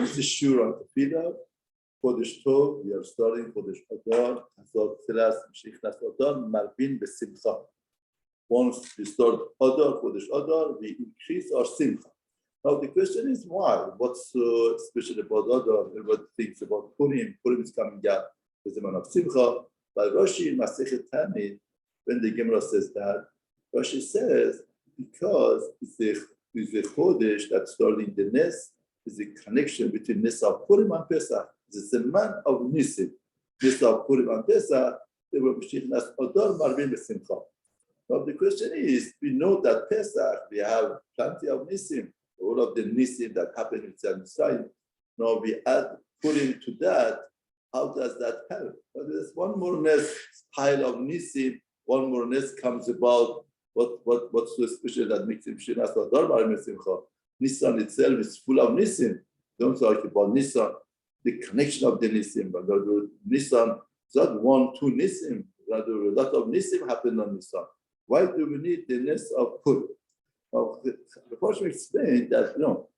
This is sure on Tefilla. Chodesh Tov, we are starting Chodesh Adar, Hazat Tfilas, Mashiach Adar, Malbin Besimcha. Once we start Adar, Chodesh Adar, we increase our Simcha. Now the question is why? What's so special about Adar? Everybody thinks about Purim. Purim is coming up, the Zaman of Simcha. But Rashi in Masechet Tamid, when the Gemara says that, Rashi says because it's a Chodesh that starting the Nes, is a connection between Nes of Purim and Pesach. It's a man of Nisim. Nes of Purim and Pesach, they were Mashiach Nas Adar Marvin Besimcha. Now the question is, we know that Pesach, we have plenty of Nisim, all of the Nisim that happened in Mitzrayim. Now we add Purim to that. How does that help? Well, there's one more Nes pile of Nisim, one more Nes comes about. What's so special that makes him Mashiach Nas Adar Marvin Besimcha? Nissan itself is full of Nisim. Don't talk about Nissan, the connection of the Nisim. But Nissan is not one, two Nisim. Rather, a lot of Nisim happen on Nissan. Why do we need the Nes of Purim? Now, the Persian explained that no,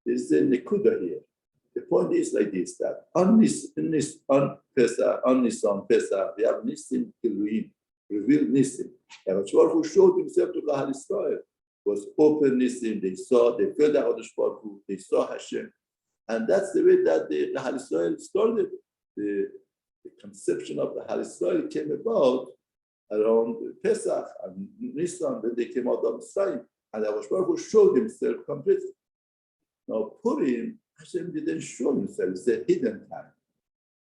there's a Nekuda here. The point is like this: that on Pesach, we have Nisim Elohim, revealed Nisim. And who showed himself to Kahal Israel was open Nisim. They saw, they felt the Hodesh Baruch Hu, they saw Hashem. And that's the way that the Kahal Israel started. The conception of the Kahal Israel came about around Pesach and Nisan, when they came out of Mitzrayim. And Hodesh Baruch Hu showed himself completely. Now Purim, Hashem didn't show himself, it's a hidden time.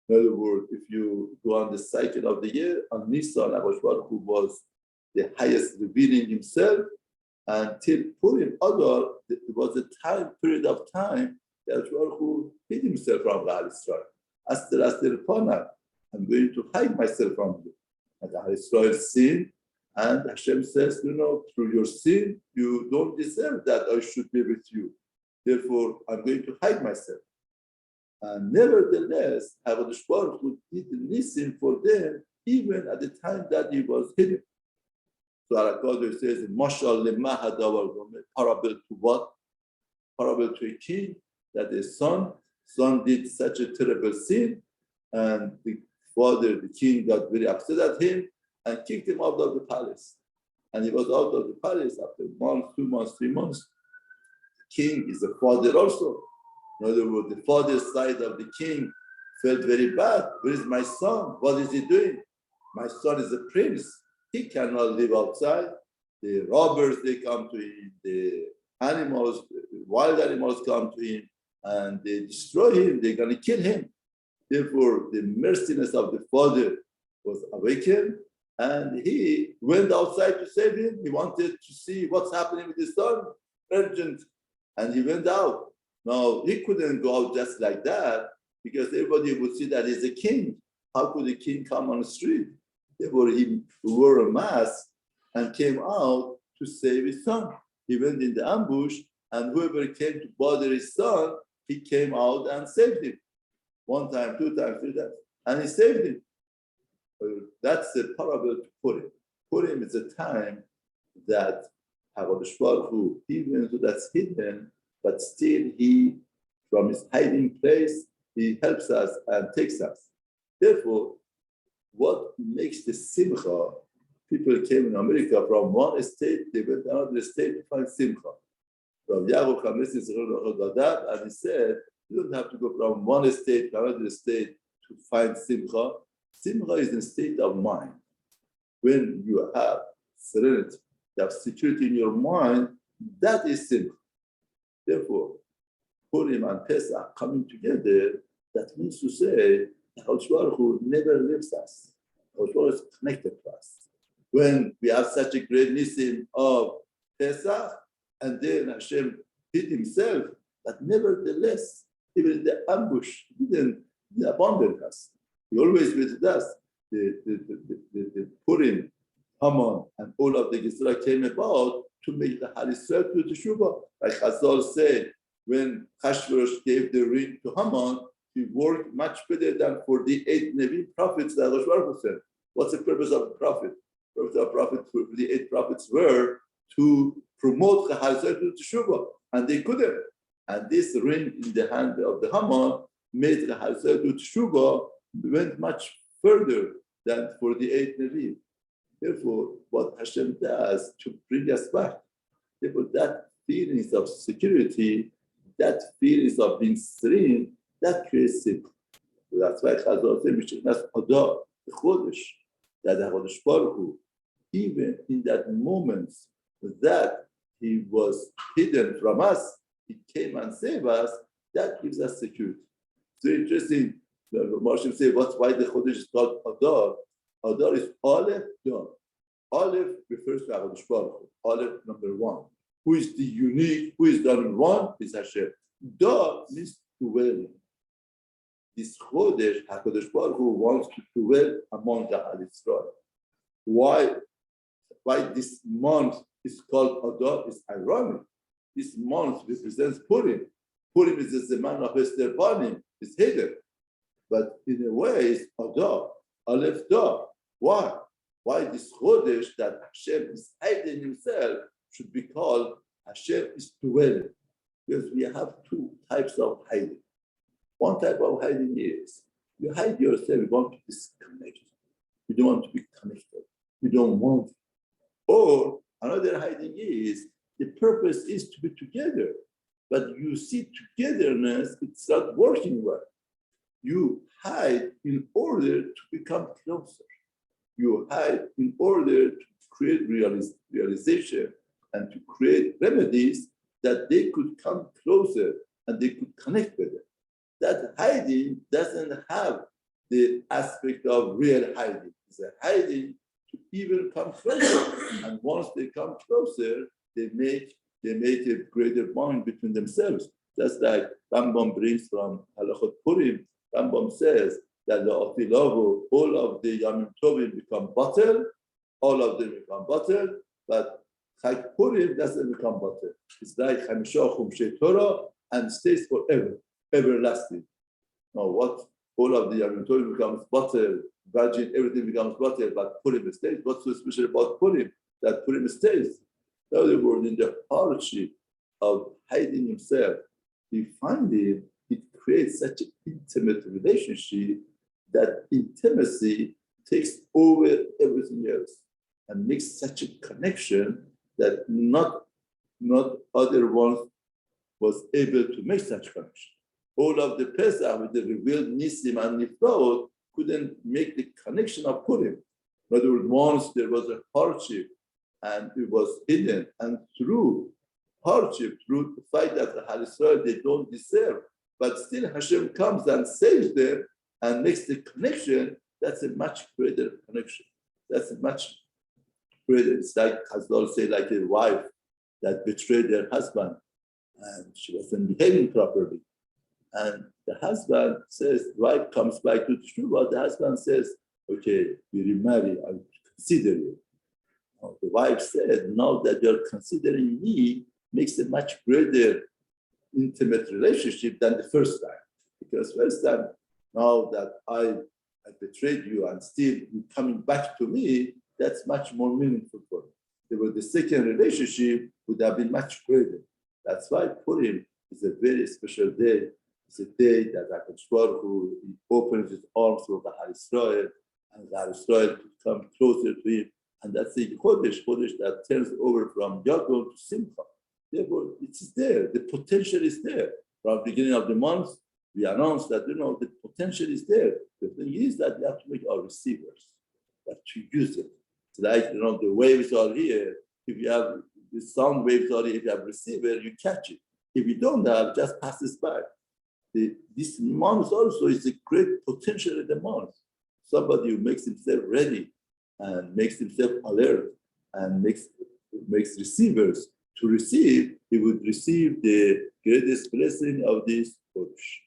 In other words, if you go on the cycle of the year, on Nisan, Hodesh Baruch Hu was the highest revealing himself. Until Purim Adar, it was a period of time that Baruch Hu hid himself from Kahal Israel. Aster Pana, I'm going to hide myself from you. And Kahal Israel sinned, and Hashem says, through your sin, you don't deserve that I should be with you. Therefore, I'm going to hide myself. And nevertheless, Baruch Hu did listen for them, even at the time that he was hidden. So Arakad says in Mashal Lemahadavar, parable to what? Parable to a king that the son did such a terrible sin, and the father, the king, got very upset at him and kicked him out of the palace. And he was out of the palace after 1, 2 months, 3 months. The king is a father also. In other words, the father's side of the king felt very bad. Where is my son? What is he doing? My son is a prince. He cannot live outside. The robbers, they come to him. The animals, wild animals come to him, and they destroy him. They're going to kill him. Therefore, the merciness of the father was awakened, and he went outside to save him. He wanted to see what's happening with his son, urgent, and he went out. Now, he couldn't go out just like that, because everybody would see that he's a king. How could a king come on the street? Therefore, he wore a mask and came out to save his son. He went in the ambush, and whoever came to bother his son, he came out and saved him. 1 time, 2 times, 3 times, and he saved him. That's the parable to Purim. Purim is a time that Hakadosh Baruch Hu, even though that's hidden, but still he, from his hiding place, he helps us and takes us. Therefore, what makes the Simcha? People came in America from one state, they went to another state to find Simcha. From Yaakov Kollel, and he said, you don't have to go from one state to another state to find Simcha. Simcha is a state of mind. When you have serenity, you have security in your mind, that is Simcha. Therefore, Purim and Pesach coming together, that means to say, Hakadosh Baruch Hu never leaves us. Hakadosh Baruch Hu is connected to us. When we have such a great nisim of Pesach, and then Hashem hid himself, but nevertheless, even in the ambush, he didn't abandon us. He always visited us. The Purim, Haman, and all of the Gisra came about to make the Halisra to Teshuvah. Like Chazal said, when Hashverosh gave the ring to Haman, he worked much better than 48 Nevi prophets that Hakadosh Baruch Hu sent. What's the purpose of the prophet? The purpose of the prophet, the 8 prophets were to promote the Halisra to Teshuvah, and they couldn't. And this ring in the hand of the Haman made the Harisrael do Teshuvah, went much further than 48 Nevi'im. Therefore, what Hashem does to bring us back, therefore that feelings of security, that feelings of being serene, that creates Simcha. So that's why Chazal said, Mishnas Adar, the Chodesh, that the Chodesh Baruch Hu, even in that moment that he was hidden from us, he came and saved us, that gives us security. So interesting, Moshe say, why the Chodesh is called Adar? Adar is Aleph, Dar. Aleph refers to HaKadosh Baruch Hu. Aleph, number one. Who is the unique, who is the number one? Is Hashem. Dar means dwelling. This Chodesh, HaKadosh Baruch Hu wants to dwell among the Hal Yisrael. Why this month is called Adar is ironic. This month represents Purim. Purim is the Zeman of Esther Banim, it's hidden. But in a way, it's Adar, Aleph Dar. Why? Why this Chodesh that Hashem is hiding himself should be called Hashem is dwelling? Because we have two types of hiding. One type of hiding is you hide yourself, you want to disconnect. You don't want to be connected. You don't want it. Or another hiding is the purpose is to be together. But you see togetherness, it's not working well. You hide in order to become closer. You hide in order to create realization and to create remedies that they could come closer and they could connect better. That hiding doesn't have the aspect of real hiding. It's a hiding to even come closer. And once they come closer, they make a greater bond between themselves. Just like Rambam brings from Halachot Purim, Rambam says that the Otilavu, all of the Yamim Tovim become bottled, all of them become bottled, but Chag Purim doesn't become bottled. It's like Chamisha Chumshei Torah and stays forever, everlasting. Now what? All of the Yamim Tovim becomes bottled, virgin, everything becomes bottled, but Purim stays. What's so special about Purim? That Purim stays. In other words, in the hardship of hiding himself, we find it creates such an intimate relationship that intimacy takes over everything else and makes such a connection that not other ones was able to make such connection. All of the Pesach with the revealed Nisim and Niflaot couldn't make the connection of Purim. In other words, once there was a hardship and it was hidden, and through hardship, through the fact that the Hal Yisrael they don't deserve, but still Hashem comes and saves them and makes the connection. That's a much greater connection. That's a much greater. It's like Chazal say, like a wife that betrayed her husband and she wasn't behaving properly. And the husband says, the wife comes back to Teshuvah. The husband says, okay, we remarry, I consider you. Now, the wife said, now that you're considering me makes a much greater intimate relationship than the first time. Because first time, now that I betrayed you and still you're coming back to me, that's much more meaningful for me. The second relationship would have been much greater. That's why Purim is a very special day. It's a day that HaKadosh Baruch Hu opens his arms for the Hal Yisrael, and the Hal Yisrael could come closer to him. And that's the Chodesh that turns over from Yachad to Simcha. Therefore, it's there. The potential is there. From the beginning of the month, we announced that, the potential is there. The thing is that we have to make our receivers, we have to use it. It's like, the waves are here. If you have the sound waves are here, if you have a receiver, you catch it. If you don't have, it just passes by. This month also is a great potential in the month. Somebody who makes himself ready and makes himself alert and makes receivers to receive, he would receive the greatest blessing of this Chodesh.